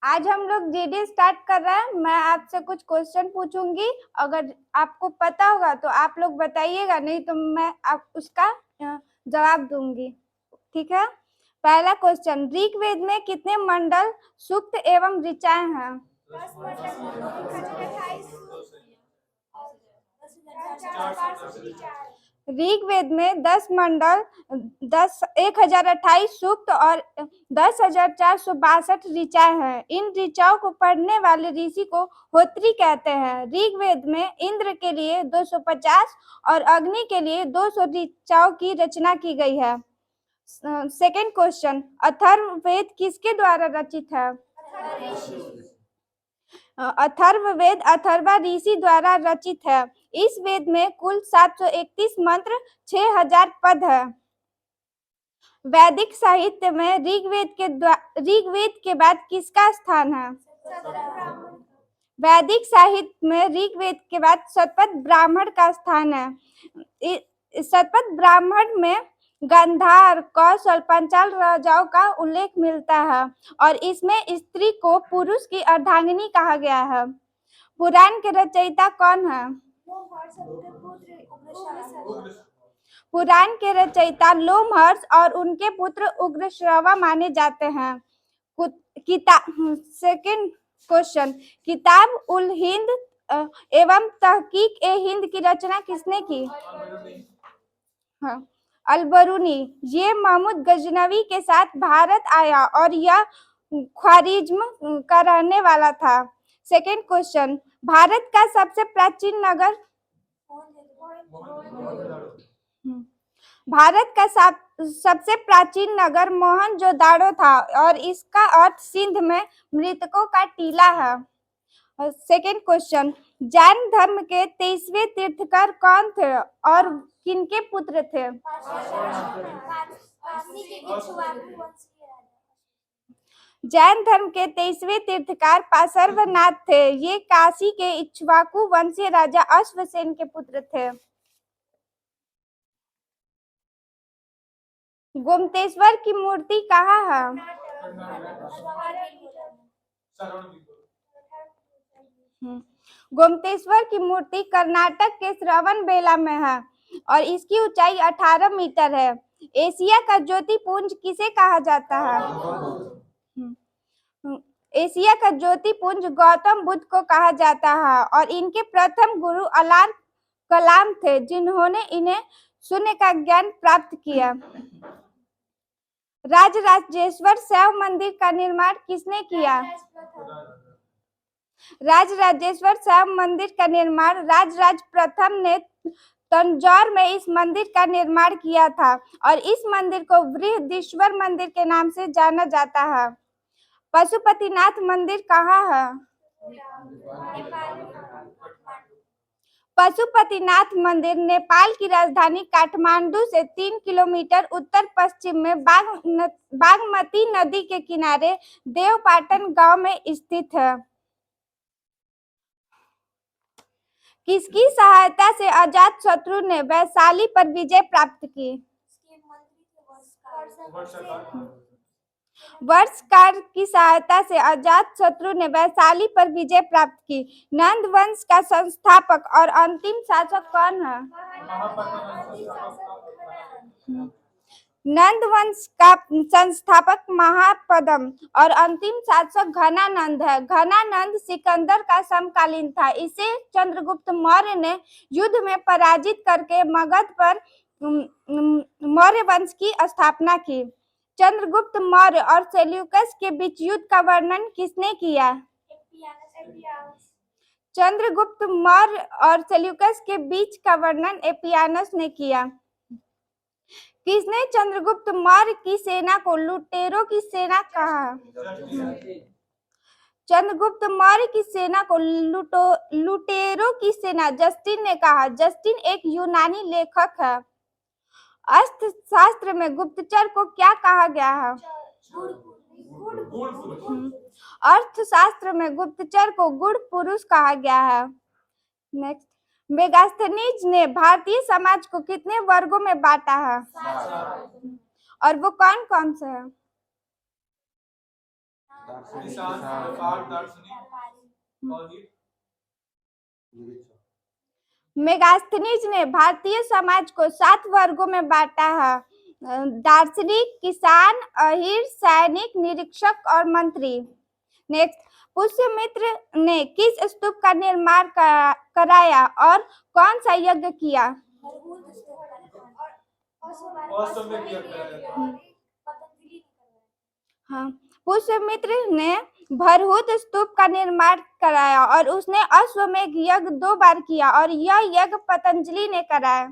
आज हम लोग जीडी स्टार्ट कर रहे हैं। मैं आपसे कुछ क्वेश्चन पूछूंगी, अगर आपको पता होगा तो आप लोग बताइएगा, नहीं तो मैं आप उसका जवाब दूंगी। ठीक है। पहला क्वेश्चन, ऋग्वेद में कितने मंडल, सूक्त एवं ऋचाएं हैं? 10 ऋग्वेद में 10 मंडल, 1028 सूक्त और 10,462 ऋचाएं हैं। इन ऋचाओं को पढ़ने वाले ऋषि को होत्री कहते हैं। ऋग्वेद में इंद्र के लिए 250 और अग्नि के लिए 200 ऋचाओं की रचना की गई है। सेकेंड क्वेश्चन, अथर्ववेद किसके द्वारा रचित है? अथर्ववेद अथर्वा ऋषि द्वारा रचित है। इस वेद में कुल 731 मंत्र, 6000 पद है। वैदिक साहित्य में ऋग्वेद के बाद किसका स्थान है? वैदिक साहित्य में ऋग्वेद के बाद शतपथ ब्राह्मण का स्थान है। शतपथ ब्राह्मण में गांधार, कौशल, पंचाल राजाओं का उल्लेख मिलता है और इसमें स्त्री को पुरुष की अर्धांगिनी कहा गया है। पुराण के रचयिता कौन है? पुराण के रचयिता लोमहर्ष और उनके पुत्र उग्रश्रवा माने जाते हैं। सेकंड क्वेश्चन, किताब उल हिंद एवं तहकीक ए हिंद की रचना किसने की? हाँ, अल-बरूनी। ये महमूद गजनवी के साथ भारत आया और यह ख्वारिज्म का रहने वाला था। सेकेंड क्वेश्चन, भारत का सबसे प्राचीन नगर? भारत का सबसे प्राचीन नगर मोहनजोदाड़ो था और इसका अर्थ सिंध में मृतकों का टीला है। सेकेंड क्वेश्चन, जैन धर्म के 23वें तीर्थकर कौन थे और किनके पुत्र थे? जैन धर्म के 23वें तीर्थकार पार्श्वनाथ थे। ये काशी के इक्ष्वाकु वंशीय राजा अश्वसेन के पुत्र थे। गोमतेश्वर की मूर्ति कहाँ है? गोमतेश्वर की मूर्ति कर्नाटक के श्रवणबेला में है और इसकी ऊंचाई 18 मीटर है। एशिया का ज्योतिपुंज किसे कहा जाता है? एशिया का ज्योतिपुंज गौतम बुद्ध को कहा जाता है और इनके प्रथम गुरु अब्दुल कलाम थे, जिन्होंने इन्हें शून्य का ज्ञान प्राप्त किया। राजराजेश्वर शैव मंदिर का निर्माण किसने किया? राजराजेश्वर शैव मंदिर का निर्माण राजराज प्रथम ने तंजौर में इस मंदिर का निर्माण किया था और इस मंदिर को बृहदीश्वर मंदिर के नाम से जाना जाता है। पशुपतिनाथ मंदिर कहाँ है? पशुपतिनाथ मंदिर नेपाल की राजधानी काठमांडू से 3 किलोमीटर उत्तर पश्चिम में बागमती नदी के किनारे देवपाटन गांव में स्थित है। किसकी सहायता से अजातशत्रु ने वैशाली पर विजय प्राप्त की? वर्षकार की सहायता से अजातशत्रु ने वैशाली पर विजय प्राप्त की। नंद वंश का संस्थापक और अंतिम शासक कौन है? नंद वंश का संस्थापक महापद्म और अंतिम शासक घनानंद है। घनानंद सिकंदर का समकालीन था। इसे चंद्रगुप्त मौर्य ने युद्ध में पराजित करके मगध पर मौर्य वंश की स्थापना की। चंद्रगुप्त मौर्य और सेल्यूकस के बीच युद्ध का वर्णन किसने किया? चंद्रगुप्त मौर्य और सेल्यूकस के बीच का वर्णन एपियानस ने किया। किसने चंद्रगुप्त मौर्य की सेना को लुटेरों की सेना कहा? चंद्रगुप्त मौर्य की सेना को लुटेरों की सेना जस्टिन ने कहा। जस्टिन एक यूनानी लेखक है। अर्थशास्त्र में गुप्तचर को क्या कहा गया है? अर्थशास्त्र में गुप्तचर को गुड़ पुरुष कहा गया है। नेक्स्ट, मेगास्थनीज ने भारतीय समाज को कितने वर्गों में बांटा है? और वो कौन कौन से हैं? मेगास्थनीज ने भारतीय समाज को 7 वर्गों में बांटा है। दार्शनिक, किसान, अहीर, सैनिक, निरीक्षक और मंत्री। नेक्स्ट, पुष्यमित्र ने किस स्तूप का निर्माण कराया और कौन सा यज्ञ किया? हाँ, पुष्यमित्र ने भरहुत स्तूप का निर्माण कराया और उसने अश्वमेध यज्ञ 2 बार किया और यह यज्ञ पतंजलि ने कराया।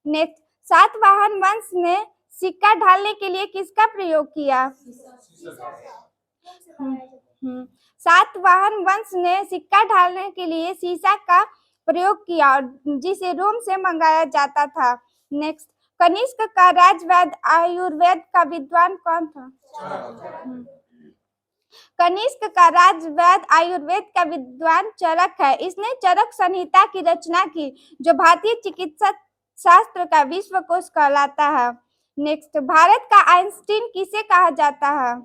नेक्स्ट, सातवाहन वंश ने सिक्का ढालने के लिए किसका प्रयोग किया? सातवाहन वंश ने सिक्का ढालने के लिए सीसा का प्रयोग किया और जिसे रोम से मंगाया जाता था। नेक्स्ट, कनिष्क का राजवैद्य आयुर्वेद का विद्वान कौन था? कनिष्क का राजवैद्य आयुर्वेद का विद्वान चरक है। इसने चरक संहिता की रचना की जो भारतीय चिकित्सा शास्त्र का विश्वकोश कहलाता है। नेक्स्ट, भारत का आइंस्टीन किसे कहा जाता है?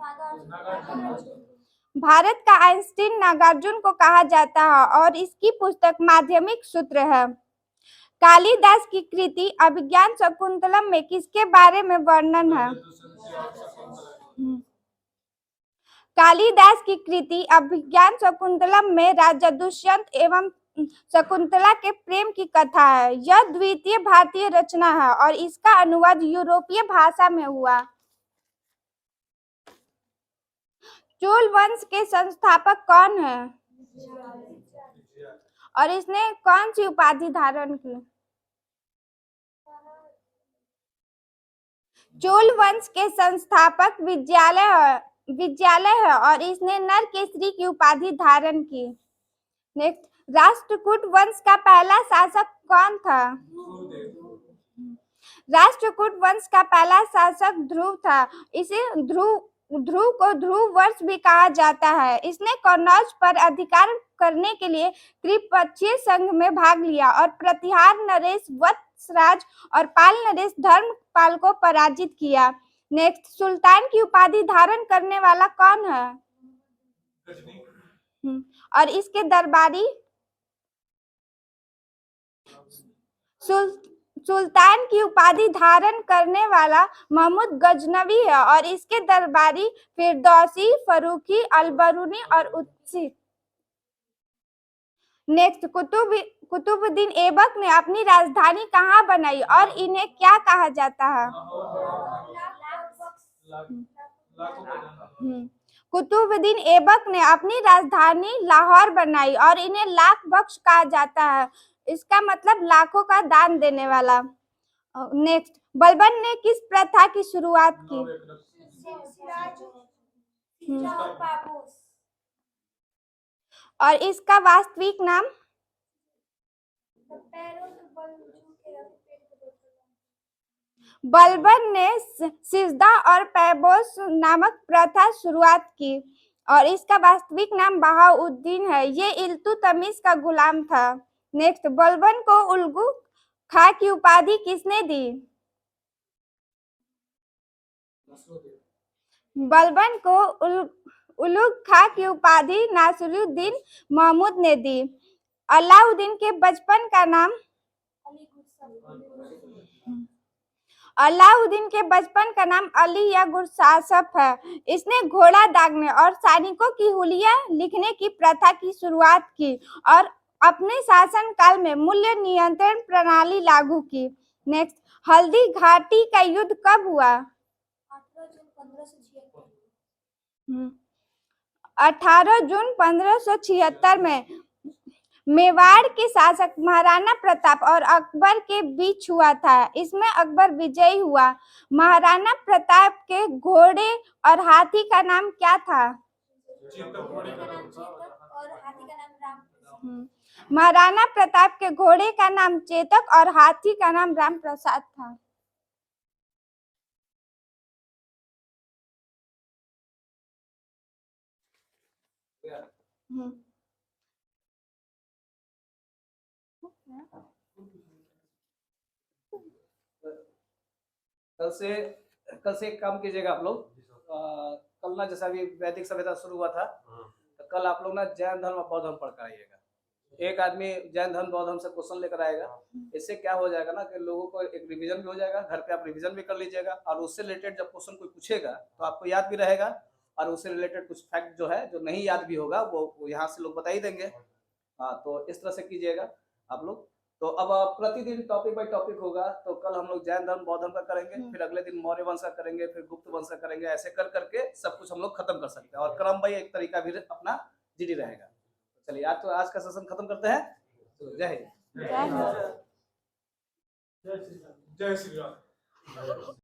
भारत का आइंस्टीन नागार्जुन को कहा जाता है और इसकी पुस्तक माध्यमिक सूत्र है। कालिदास की कृति अभिज्ञान शाकुंतलम में किसके बारे में वर्णन है? कालिदास की कृति अभिज्ञान शाकुंतलम में राजा दुष्यंत एवं शकुंतला के प्रेम की कथा है। यह द्वितीय भारतीय रचना है और इसका अनुवाद यूरोपीय भाषा में हुआ। चोल वंश के संस्थापक कौन है और इसने कौन सी उपाधि धारण की? चोल वंश के संस्थापक विजयालय है और इसने नरकेसरी की उपाधि धारण की। नेक्स्ट, राष्ट्रकूट वंश का पहला शासक कौन था? राष्ट्रकूट वंश का पहला शासक ध्रुव था। इसे ध्रुव को ध्रुव वर्ष भी कहा जाता है। इसने कन्नौज पर अधिकार करने के लिए त्रिपक्षीय संघ में भाग लिया और प्रतिहार नरेश वत्सराज और पाल नरेश धर्मपाल को पराजित किया। नेक्स्ट, सुल्तान की उपाधि धारण करने वाला कौन है और इसके दरबारी? सुल्तान की उपाधि धारण करने वाला महमूद गजनवी है और इसके दरबारी फिरदौसी, फरूखी, अलबरूनी और उत्सी। नेक्स्ट, कुतुबुद्दीन ऐबक ने अपनी राजधानी कहाँ बनाई और इन्हें क्या कहा जाता है? कुतुबुद्दीन ऐबक ने अपनी राजधानी लाहौर बनाई और इन्हें लाख बख्श कहा जाता है। इसका मतलब लाखों का दान देने वाला। नेक्स्ट, बलबन ने किस प्रथा की शुरुआत की? और इसका वास्तविक नाम? बलबन ने सिजदा और पैबोस नामक प्रथा शुरुआत की और इसका वास्तविक नाम बहाउद्दीन है। ये इल्तुतमिश का गुलाम था। नेक्स्ट, बलबन को उल्गू खां की उपाधि किसने दी? बलबन को उलुग खां की उपाधि नासिरुद्दीन महमूद ने दी। अलाउद्दीन के बचपन का नाम? अलाउद्दीन के बचपन का नाम अली या गुरसासफ है। इसने घोड़ा दागने और सैनिकों की हुलिया लिखने की प्रथा की शुरुआत की और अपने शासनकाल में मूल्य नियंत्रण प्रणाली लागू की। नेक्स्ट, हल्दी घाटी का युद्ध कब हुआ? 18 जून 1576 में मेवाड़ के शासक महाराणा प्रताप और अकबर के बीच हुआ था। इसमें अकबर विजयी हुआ। महाराणा प्रताप के घोड़े और हाथी का नाम क्या था? महाराणा प्रताप के घोड़े का नाम चेतक और हाथी का नाम राम प्रसाद था। कल से कल से एक काम कीजिएगा आप लोग, कल ना जैसा अभी वैदिक सभ्यता शुरू हुआ था, तो कल आप लोग ना जैन धर्म और बौद्ध धर्म पढ़ कर आइएगा। एक आदमी जैन धर्म बौद्ध धर्म से क्वेश्चन लेकर आएगा। इससे क्या हो जाएगा ना कि लोगों को एक रिवीजन भी हो जाएगा, घर पे आप रिवीजन भी कर लीजिएगा, और उससे रिलेटेड जब क्वेश्चन कोई पूछेगा तो आपको याद भी रहेगा, और उससे रिलेटेड कुछ फैक्ट जो है जो नहीं याद भी होगा वो यहाँ से लोग बता ही देंगे। हाँ, तो इस तरह से कीजिएगा आप लोग। तो अब प्रतिदिन टॉपिक बाय टॉपिक होगा, तो कल हम लोग जैन धर्म बौद्ध धर्म का करेंगे, फिर अगले दिन मौर्य वंश का करेंगे, फिर गुप्त वंश का करेंगे, ऐसे कर करके सब कुछ हम लोग खत्म कर सकते हैं, और क्रम बाई एक तरीका भी अपना जीडी रहेगा। चलिए आज तो आज का सेशन खत्म करते हैं। तो जय हिंद। जय हिंद। जय श्री राम।